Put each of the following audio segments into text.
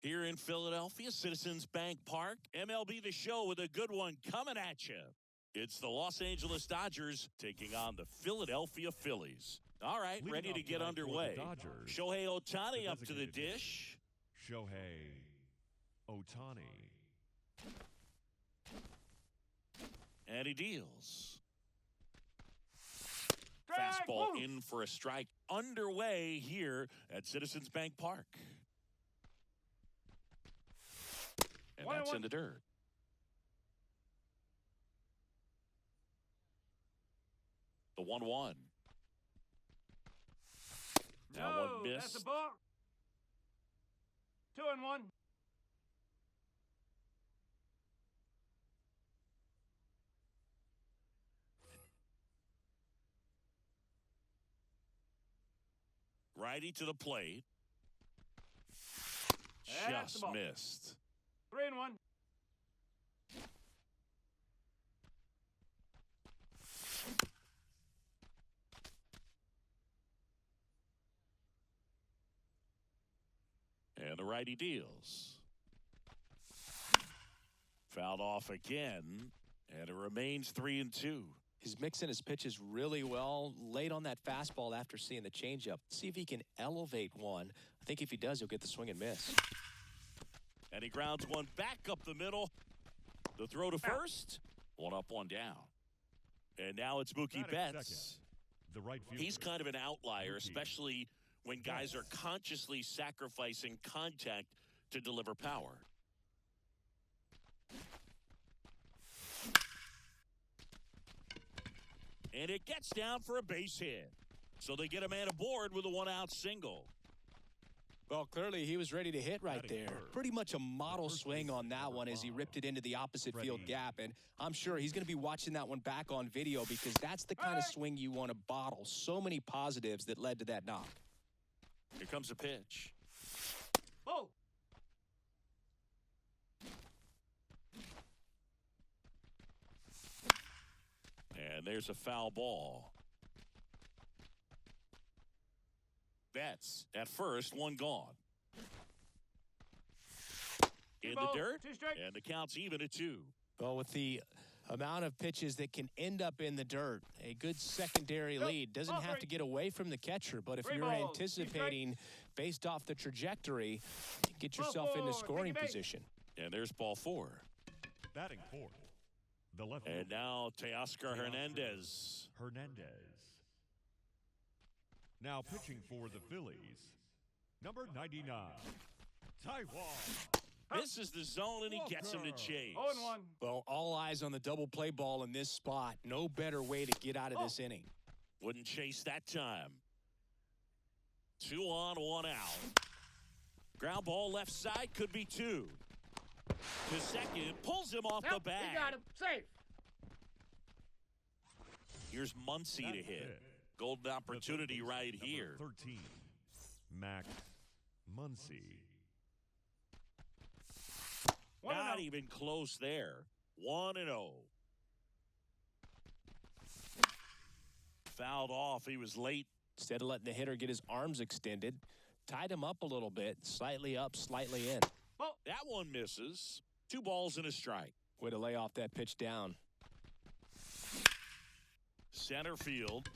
Here in Philadelphia, Citizens Bank Park, MLB The Show with a good one coming at you. It's the Los Angeles Dodgers taking on the Philadelphia Phillies. All right, ready to get underway. Shohei Ohtani up to the dish. Shohei Ohtani. And he deals. Fastball in for a strike. Underway here at Citizens Bank Park. And that's in the dirt. The 1-1. Now one miss. That's a ball. 2-1. Righty to the plate. Just missed. 3-1. And the righty deals. Fouled off again, and it remains 3-2. He's mixing his pitches really well, late on that fastball after seeing the changeup. See if he can elevate one. I think if he does, he'll get the swing and miss. And he grounds one back up the middle. The throw to first. One up, one down. And now it's Mookie Betts. The right fielder. He's kind of an outlier, especially when guys are consciously sacrificing contact to deliver power. And it gets down for a base hit. So they get a man aboard with a one-out single. Well, clearly he was ready to hit right there. Pretty much a model swing on that one as he ripped it into the opposite field gap. And I'm sure he's going to be watching that one back on video because that's the kind of swing you want to bottle. So many positives that led to that knock. Here comes a pitch. Oh! And there's a foul ball. Betts at first, one gone. In the dirt, and the count's even at 2. Well, with the amount of pitches that can end up in the dirt, a good secondary lead doesn't have to get away from the catcher, but if you're anticipating based off the trajectory, get yourself into scoring position. And there's ball 4. Batting fourth, the left. And now Teoscar Hernandez. Now pitching for the Phillies, number 99, Taiwan. This is the zone, and he gets him to chase. 0-1. Well, all eyes on the double play ball in this spot. No better way to get out of this inning. Wouldn't chase that time. 2 on, 1 out. Ground ball left side, could be 2. To second, pulls him off the bag. He got him. Safe. Here's Muncy to hit. Golden opportunity right here. 13, Max Muncy. Not even close there. 1-0. Fouled off. He was late. Instead of letting the hitter get his arms extended, tied him up a little bit, slightly up, slightly in. That one misses. 2 balls and a strike. Way to lay off that pitch down. Center field.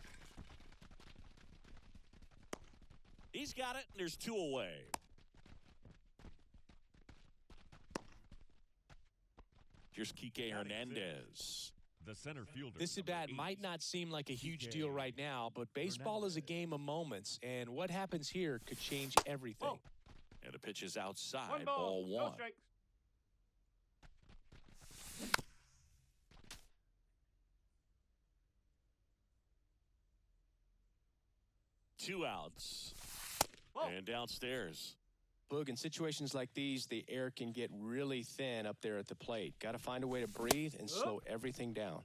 He's got it, and there's 2 away. Here's Kike Hernandez. The center fielder. This at-bat might not seem like a huge deal right now, but baseball is a game of moments, and what happens here could change everything. And the pitch is outside. 1 ball, Ball 1. no strikes. Two outs. And downstairs. Boog, in situations like these, the air can get really thin up there at the plate. Got to find a way to breathe and slow everything down.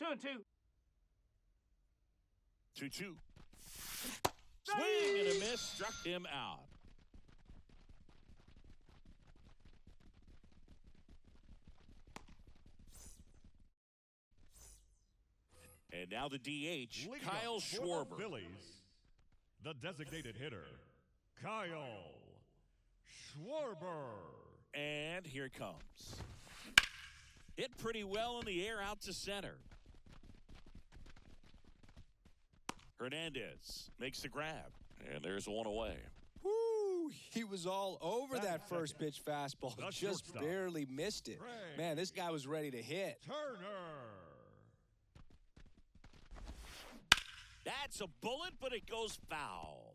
2-2. 2-2. Swing and a miss. Struck him out. And now the DH, Kyle Schwarber. Phillies, the designated hitter, Kyle Schwarber. And here it comes. Hit pretty well in the air out to center. Hernandez makes the grab. And there's one away. Woo! He was all over that first pitch fastball. The Just shortstop. barely missed it. Man, this guy was ready to hit. Turner. That's a bullet, but it goes foul.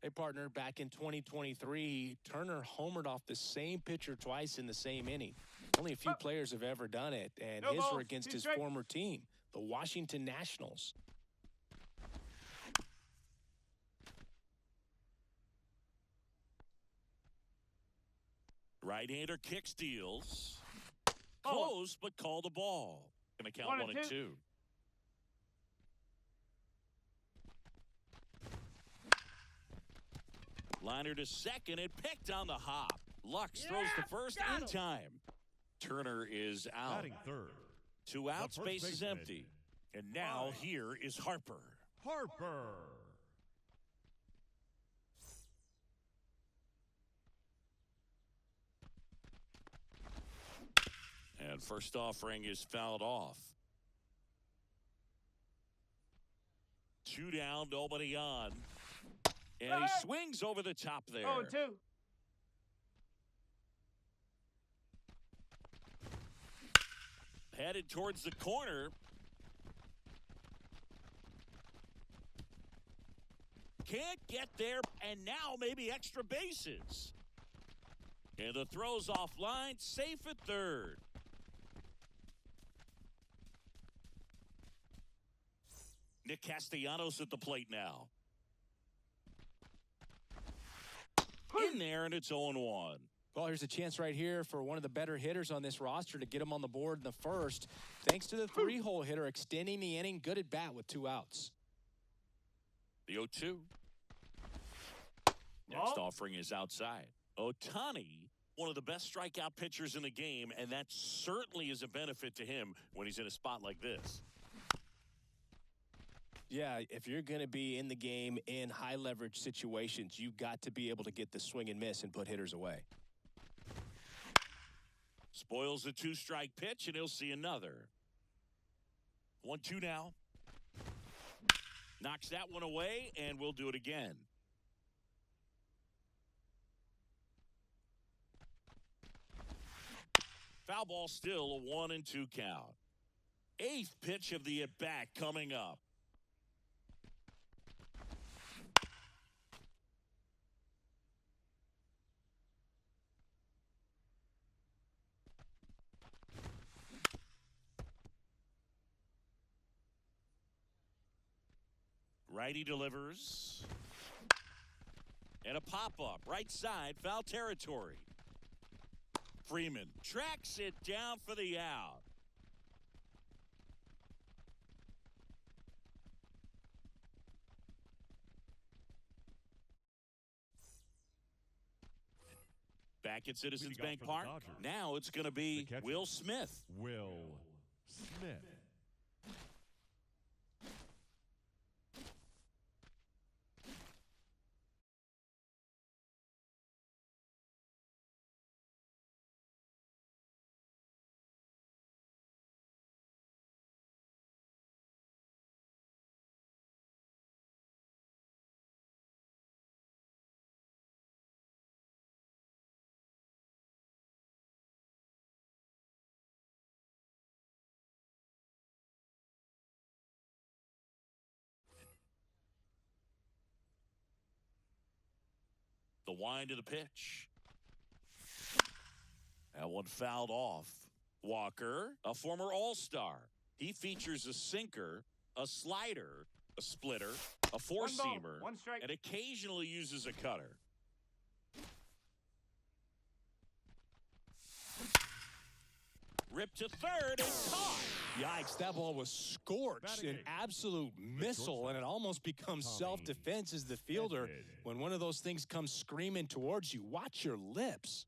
Hey, partner, back in 2023, Turner homered off the same pitcher twice in the same inning. Only a few players have ever done it, and No his balls, were against his strike. former team, the Washington Nationals. Right-hander kick steals. Oh. Close, but call the ball. Gonna count 1 1 and and 2. 2. Liner to second and picked on the hop. Lux throws the first in time. Turner is out. Batting third. 2 outs, first base is baseman. empty. And now here is Harper. Harper. And first offering is fouled off. 2 down, nobody on. And he swings over the top there. 0 and 2. Headed towards the corner. Can't get there, and now maybe extra bases. And the throw's offline, safe at third. Nick Castellanos at the plate now. In there, and it's 0-1. Well, here's a chance right here for one of the better hitters on this roster to get him on the board in the first, thanks to the 3-hole hitter extending the inning. Good at bat with 2 outs. The 0-2. Next offering is outside. Ohtani, one of the best strikeout pitchers in the game, and that certainly is a benefit to him when he's in a spot like this. Yeah, if you're going to be in the game in high leverage situations, you've got to be able to get the swing and miss and put hitters away. Spoils the 2-strike pitch, and he'll see another. 1-2 now. Knocks that one away, and we'll do it again. Foul ball, still a 1-2 count. 8th pitch of the at-bat coming up. Righty delivers. And a pop-up. Right side, foul territory. Freeman tracks it down for the out. Back at Citizens got Bank for the Park. Dodgers? Now it's going to be The catcher. Will Smith. Will Smith. The wind of the pitch. That one fouled off. Walker, a former All-Star. He features a sinker, a slider, a splitter, a four-seamer, 1 strike. and occasionally uses a cutter. Ripped to third and caught. Yikes, that ball was scorched, Batting an eighth. absolute missile, and it almost becomes Tommy self-defense as the fielder. Edman. When one of those things comes screaming towards you, watch your lips.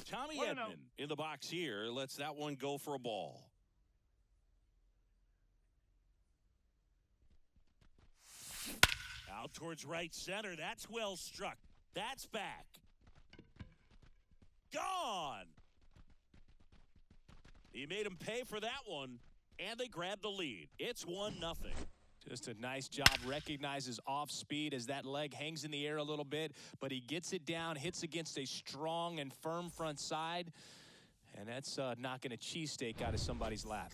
Tommy 1-0. Edman in the box here lets that one go for a ball. Out towards right center. That's well struck. That's back. Gone. He made him pay for that one, and they grabbed the lead. It's 1-0. Just a nice job. Recognizes off speed as that leg hangs in the air a little bit, but he gets it down, hits against a strong and firm front side, and that's knocking a cheesesteak out of somebody's lap.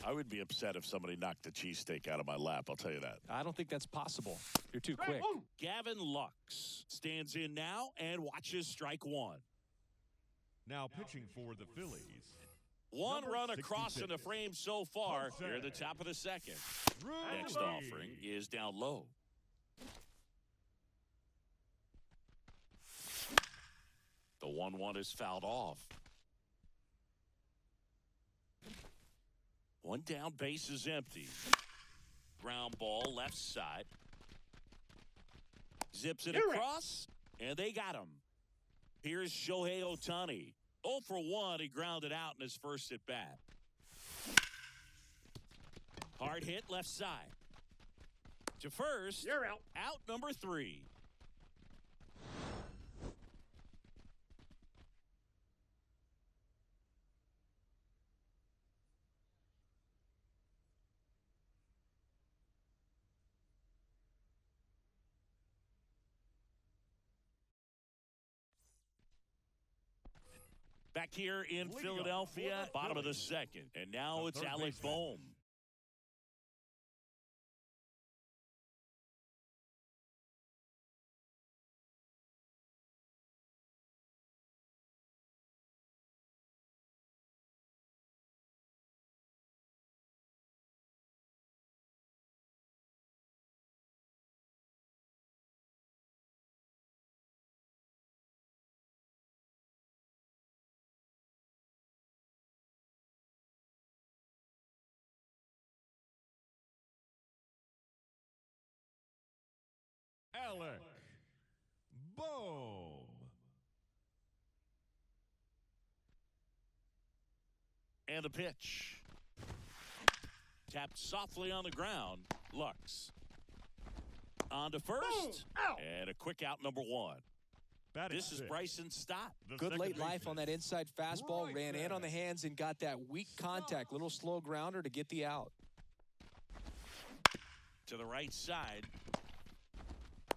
I would be upset if somebody knocked a cheesesteak out of my lap, I'll tell you that. I don't think that's possible. You're too quick. Gavin Lux stands in now and watches strike one. Now pitching for the Phillies. One Number run across 66. in the frame so far. Jose. Here at the top of the second. Rudy. Next offering is down low. The 1-1 is fouled off. One down, base is empty. Ground ball, left side. Zips it across, and they got him. Here's Shohei Ohtani. 0 for 1, he grounded out in his first at bat. Hard hit, left side. To first. You're out. Out number 3. Back here in Leading Philadelphia, off for the bottom of the Phillies. second. And now The it's third Alec baseman. Bohm. Alec Bohm. And the pitch. Tapped softly on the ground. Lux. On to first. Out. And a quick out number 1. Batting This is sixth. Bryson Stott. The Good second late life on baseman. that inside fastball. Right Ran in there. on the hands and got that weak contact. Little slow grounder to get the out. To the right side.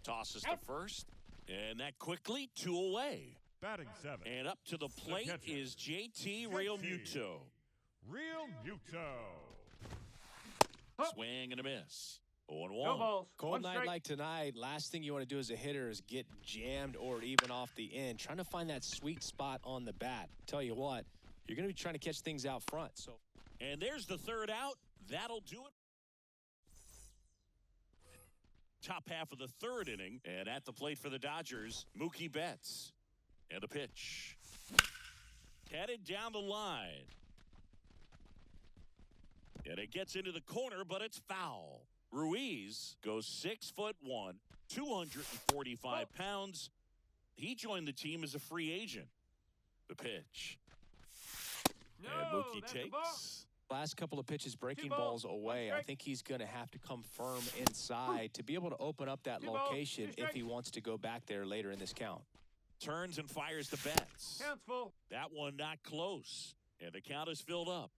Tosses to first. And that quickly 2 away. Batting 7. And up to the plate catcher. is JT Realmuto. Real Muto. Swing and a miss. 0-1. No balls. Cold One night strike. like tonight, last thing you want to do as a hitter is get jammed or even off the end. Trying to find that sweet spot on the bat. Tell you what, you're going to be trying to catch things out front. So And there's the third out. That'll do it. Top half of the third inning. And at the plate for the Dodgers, Mookie Betts. And the pitch. Headed down the line. And it gets into the corner, but it's foul. Ruiz goes 6'1", 245 pounds. He joined the team as a free agent. The pitch. No, And Mookie that's the ball. takes. last couple of pitches breaking balls, balls one away. I strike. think he's going to have to come firm inside to be able to open up that 2 balls, location 2 if he strikes. wants to go back there later in this count. Turns and fires the Betts. Counts full. That one not close. And the count is filled up.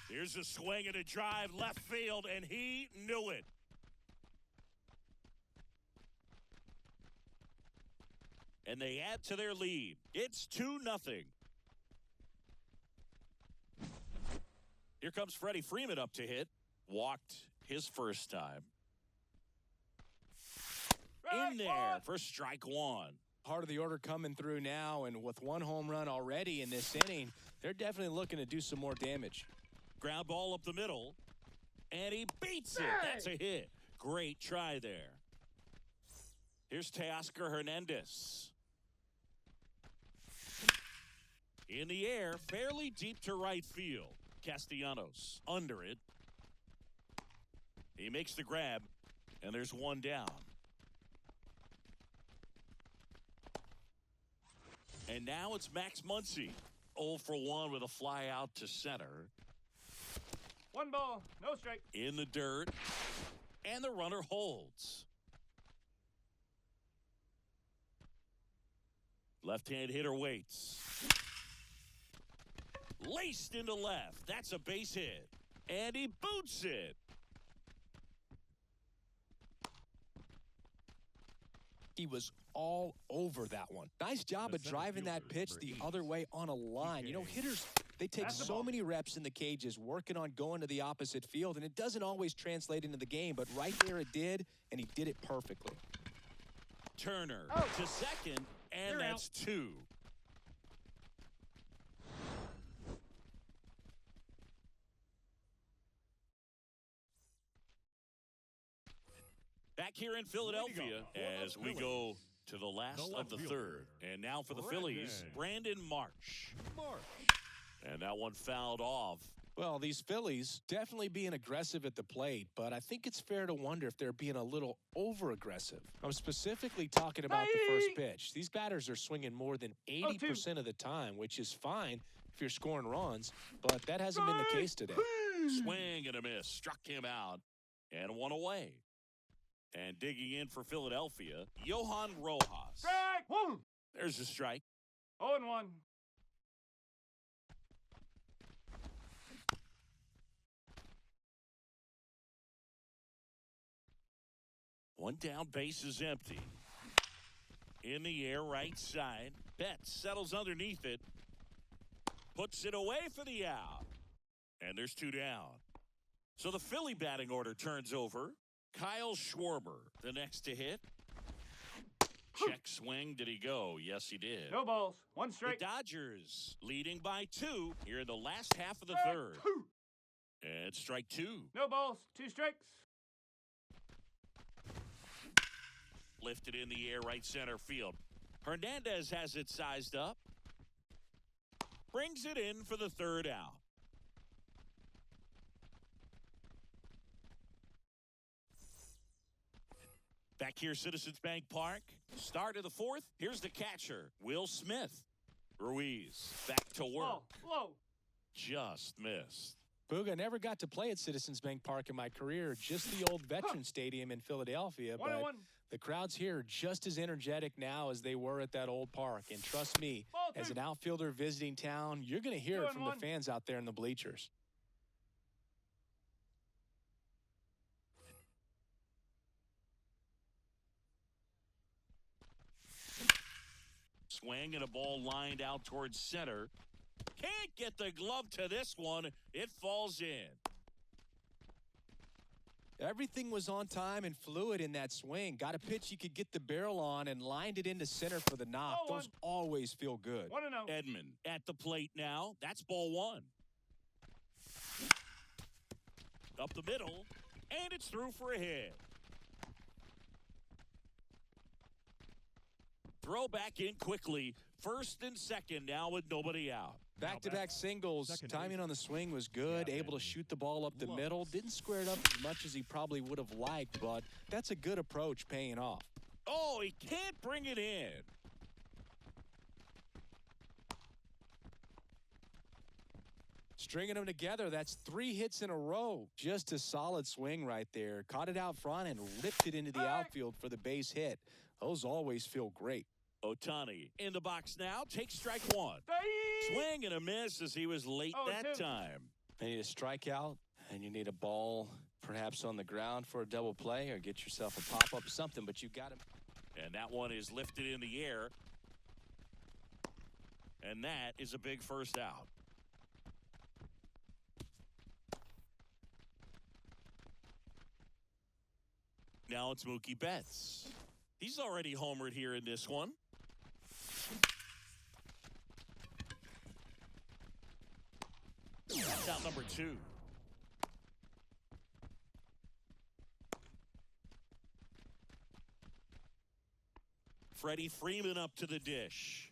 Here's a swing and a drive left field, and he knew it. And they add to their lead. It's 2-0. Here comes Freddie Freeman up to hit. Walked his first time. In there for strike one. Part of the order coming through now, and with one home run already in this inning, they're definitely looking to do some more damage. Ground ball up the middle, and he beats it. That's a hit. Great try there. Here's Teoscar Hernandez. In the air, fairly deep to right field. Castellanos under it. He makes the grab, and there's one down. And now it's Max Muncy. 0 for 1 with a fly out to center. 1 ball, no strike. In the dirt. And the runner holds. Left-hand hitter waits. Laced into left. That's a base hit. And he boots it. He was all over that one. Nice job of driving that pitch the other way on a line. You know, hitters, they take so many reps in the cages working on going to the opposite field, and it doesn't always translate into the game, but right there it did, and he did it perfectly. Turner to second, and that's two. Back here in Philadelphia as we go to the last of the third. And now for the Phillies, Brandon Marsh. And that one fouled off. Well, these Phillies definitely being aggressive at the plate, but I think it's fair to wonder if they're being a little over-aggressive. I'm specifically talking about the first pitch. These batters are swinging more than 80% of the time, which is fine if you're scoring runs, but that hasn't been the case today. Swing and a miss. Struck him out. And one away. And digging in for Philadelphia, Johan Rojas. Strike one. There's a strike. 0-1. One down, base is empty. In the air, right side. Betts settles underneath it. Puts it away for the out. And there's two down. So the Philly batting order turns over. Kyle Schwarber, the next to hit. Check swing. Did he go? Yes, he did. No balls. One strike. The Dodgers leading by two here in the last half of the third. And strike two. No balls. Two strikes. Lifted in the air, right center field. Hernandez has it sized up. Brings it in for the third out. Back here, Citizens Bank Park. Start of the fourth. Here's the catcher, Will Smith. Ruiz back to work. Low. Just missed. Booga, never got to play at Citizens Bank Park in my career, just the old Veterans Stadium in Philadelphia. But the crowds here are just as energetic now as they were at that old park. And trust me, as an outfielder visiting town, you're going to hear it from the fans out there in the bleachers. Swing and a ball lined out towards center. Can't get the glove to this one. It falls in. Everything was on time and fluid in that swing. Got a pitch you could get the barrel on and lined it into center for the knock. Those always feel good. 1-0. Edman at the plate now. That's ball one. Up the middle, and it's through for a hit. Throw back in quickly. First and second now with nobody out. Back-to-back singles. Timing on the swing was good. Able to shoot the ball up the middle. Didn't square it up as much as he probably would have liked, but that's a good approach paying off. Oh, he can't bring it in. Stringing them together, that's 3 hits in a row. Just a solid swing right there. Caught it out front and ripped it into the outfield for the base hit. Those always feel great. Ohtani in the box now. Takes strike one. Swing and a miss as he was late that time. You need a strikeout, and you need a ball perhaps on the ground for a double play or get yourself a pop-up something, but you got him. And that one is lifted in the air. And that is a big first out. Now it's Mookie Betts. He's already homered here in this one. That's out number 2. Freddie Freeman up to the dish.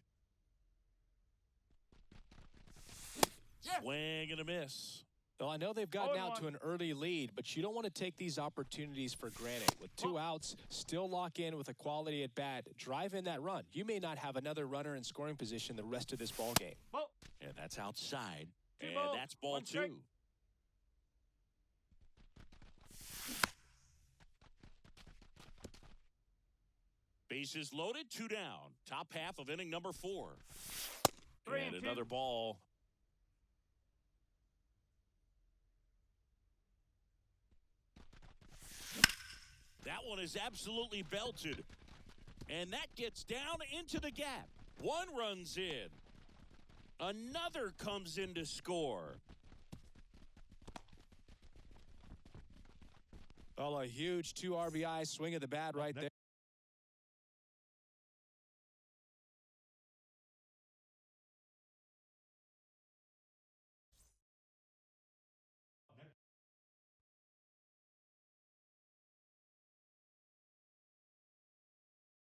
Swing and a miss. Well, I know they've gotten out to an early lead, but you don't want to take these opportunities for granted. With 2 outs, still lock in with a quality at bat. Drive in that run. You may not have another runner in scoring position the rest of this ball game. And that's outside. And that's ball 2. Bases loaded, 2 down. Top half of inning number 4. 3 And and 2. another ball. That one is absolutely belted. And that gets down into the gap. One runs in. Another comes in to score. Well, a huge 2 RBI swing of the bat right there.